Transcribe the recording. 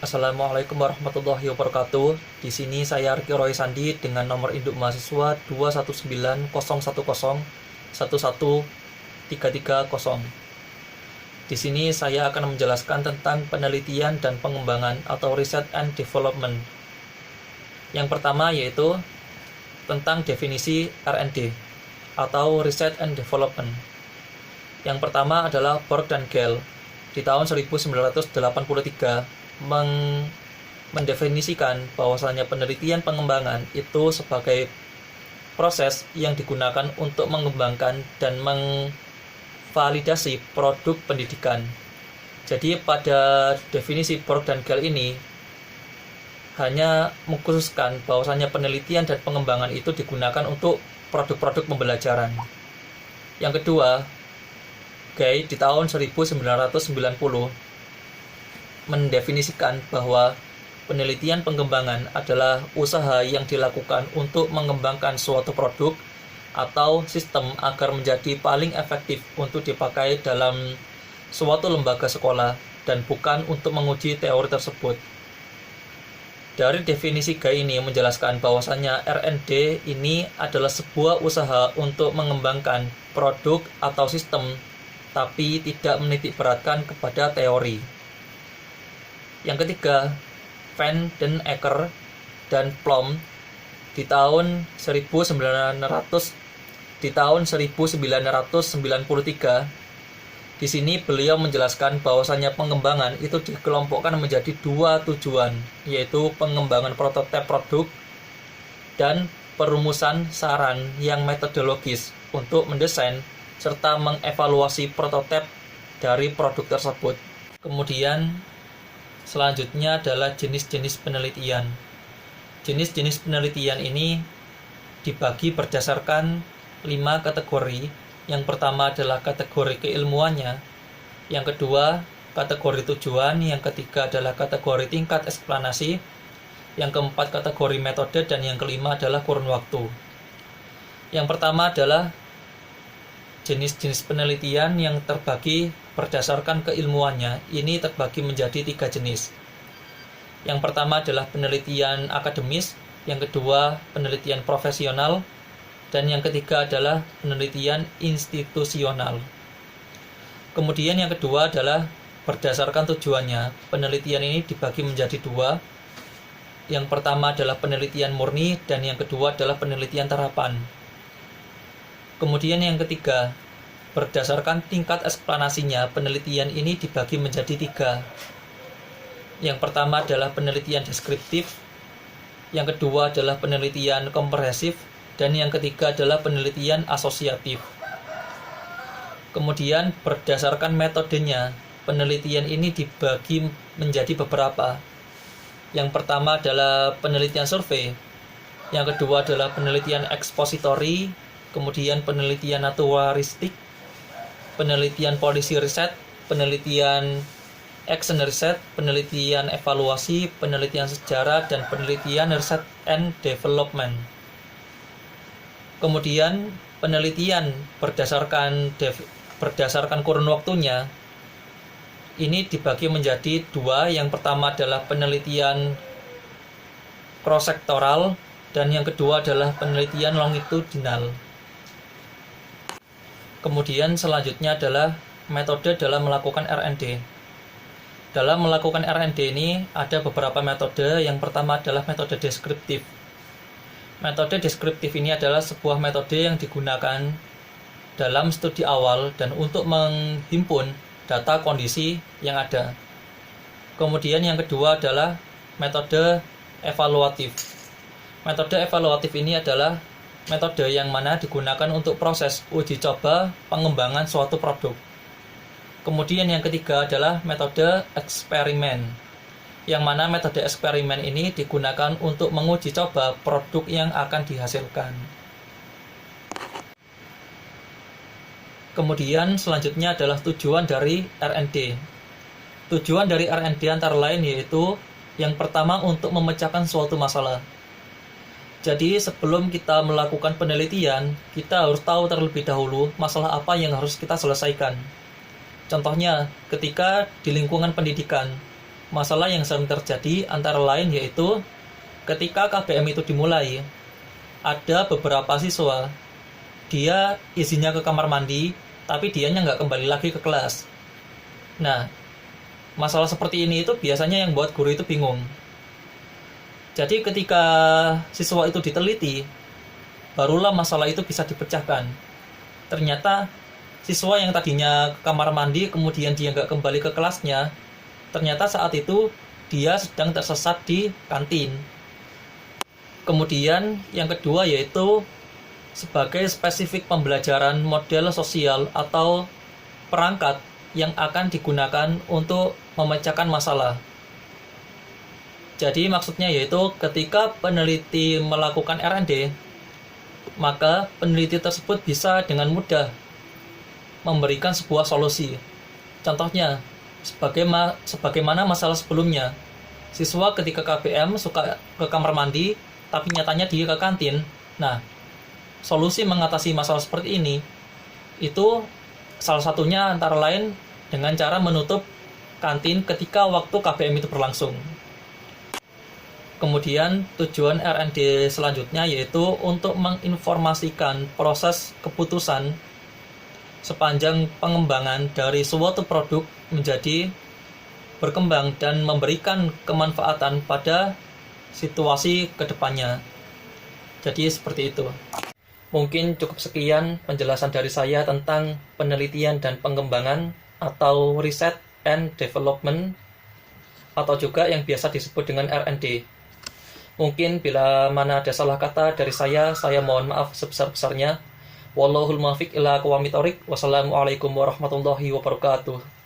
Assalamualaikum warahmatullahi wabarakatuh. Di sini saya Arki Roy Sandi dengan nomor induk mahasiswa 21901011330. Di sini saya akan menjelaskan tentang penelitian dan pengembangan atau research and development. Yang pertama yaitu tentang definisi R&D atau research and development. Yang pertama adalah Borg dan Gale di tahun 1983 mendefinisikan bahwasanya penelitian pengembangan itu sebagai proses yang digunakan untuk mengembangkan dan mengvalidasi produk pendidikan. Jadi pada definisi Borg dan Gale ini hanya mengkhususkan bahwasanya penelitian dan pengembangan itu digunakan untuk produk-produk pembelajaran. Yang kedua, Gay di tahun 1990 mendefinisikan bahwa penelitian pengembangan adalah usaha yang dilakukan untuk mengembangkan suatu produk atau sistem agar menjadi paling efektif untuk dipakai dalam suatu lembaga sekolah dan bukan untuk menguji teori tersebut. Dari definisi Gay ini menjelaskan bahwasanya R&D ini adalah sebuah usaha untuk mengembangkan produk atau sistem tapi tidak menitik beratkan kepada teori. Yang ketiga, Van den Acker dan Plom di tahun 1993. Di sini beliau menjelaskan bahwasanya pengembangan itu dikelompokkan menjadi dua tujuan, yaitu pengembangan prototipe produk dan perumusan saran yang metodologis untuk mendesain serta mengevaluasi prototipe dari produk tersebut. Kemudian selanjutnya adalah jenis-jenis penelitian. Jenis-jenis penelitian ini dibagi berdasarkan 5 kategori. Yang pertama adalah kategori keilmuannya, yang kedua kategori tujuan, yang ketiga adalah kategori tingkat eksplanasi, yang keempat kategori metode, dan yang kelima adalah kurun waktu. Yang pertama adalah jenis-jenis penelitian yang terbagi berdasarkan keilmuannya. Ini terbagi menjadi 3 jenis. Yang pertama adalah penelitian akademis, yang kedua penelitian profesional, dan yang ketiga adalah penelitian institusional. Kemudian yang kedua adalah berdasarkan tujuannya. Penelitian ini dibagi menjadi 2. Yang pertama adalah penelitian murni dan yang kedua adalah penelitian terapan. Kemudian yang ketiga, berdasarkan tingkat eksplanasinya, penelitian ini dibagi menjadi 3. Yang pertama adalah penelitian deskriptif, yang kedua adalah penelitian komprehensif, dan yang ketiga adalah penelitian asosiatif. Kemudian berdasarkan metodenya, penelitian ini dibagi menjadi beberapa. Yang pertama adalah penelitian survei, yang kedua adalah penelitian ekspositori, kemudian penelitian naturalistik, penelitian policy riset, penelitian action riset, penelitian evaluasi, penelitian sejarah, dan penelitian research and development. Kemudian penelitian berdasarkan kurun waktunya ini dibagi menjadi 2. Yang pertama adalah penelitian cross-sektoral dan yang kedua adalah penelitian longitudinal. Kemudian selanjutnya adalah metode dalam melakukan R&D. Dalam melakukan R&D ini ada beberapa metode. Yang pertama adalah metode deskriptif. Metode deskriptif ini adalah sebuah metode yang digunakan dalam studi awal dan untuk menghimpun data kondisi yang ada. Kemudian yang kedua adalah metode evaluatif. Metode evaluatif ini adalah metode yang mana digunakan untuk proses uji coba pengembangan suatu produk. Kemudian yang ketiga adalah metode eksperimen, yang mana metode eksperimen ini digunakan untuk menguji coba produk yang akan dihasilkan. Kemudian selanjutnya adalah tujuan dari R&D. Tujuan dari R&D antara lain yaitu yang pertama untuk memecahkan suatu masalah. Jadi sebelum kita melakukan penelitian, kita harus tahu terlebih dahulu masalah apa yang harus kita selesaikan. Contohnya, ketika di lingkungan pendidikan, Masalah yang sering terjadi antara lain yaitu ketika KBM itu dimulai, ada beberapa siswa, dia izinnya ke kamar mandi, tapi dianya nggak kembali lagi ke kelas. Nah, masalah seperti ini itu biasanya yang buat guru itu bingung. Jadi ketika siswa itu diteliti, barulah masalah itu bisa dipecahkan. Ternyata siswa yang tadinya ke kamar mandi, kemudian dia nggak kembali ke kelasnya, ternyata saat itu dia sedang tersesat di kantin. Kemudian yang kedua yaitu sebagai spesifik pembelajaran model sosial atau perangkat yang akan digunakan untuk memecahkan masalah. Jadi maksudnya yaitu ketika peneliti melakukan R&D, maka peneliti tersebut bisa dengan mudah memberikan sebuah solusi. Contohnya, sebagaimana masalah sebelumnya, siswa ketika KBM suka ke kamar mandi, tapi nyatanya dia ke kantin. Nah, solusi mengatasi masalah seperti ini, itu salah satunya antara lain dengan cara menutup kantin ketika waktu KBM itu berlangsung. Kemudian tujuan R&D selanjutnya yaitu untuk menginformasikan proses keputusan sepanjang pengembangan dari suatu produk menjadi berkembang dan memberikan kemanfaatan pada situasi kedepannya. Jadi seperti itu. Mungkin cukup sekian penjelasan dari saya tentang penelitian dan pengembangan atau research and development, atau juga yang biasa disebut dengan R&D. Mungkin bila mana ada salah kata dari saya mohon maaf sebesar-besarnya. Wallahul muwaffiq ila aqwamit thoriq. Wassalamualaikum warahmatullahi wabarakatuh.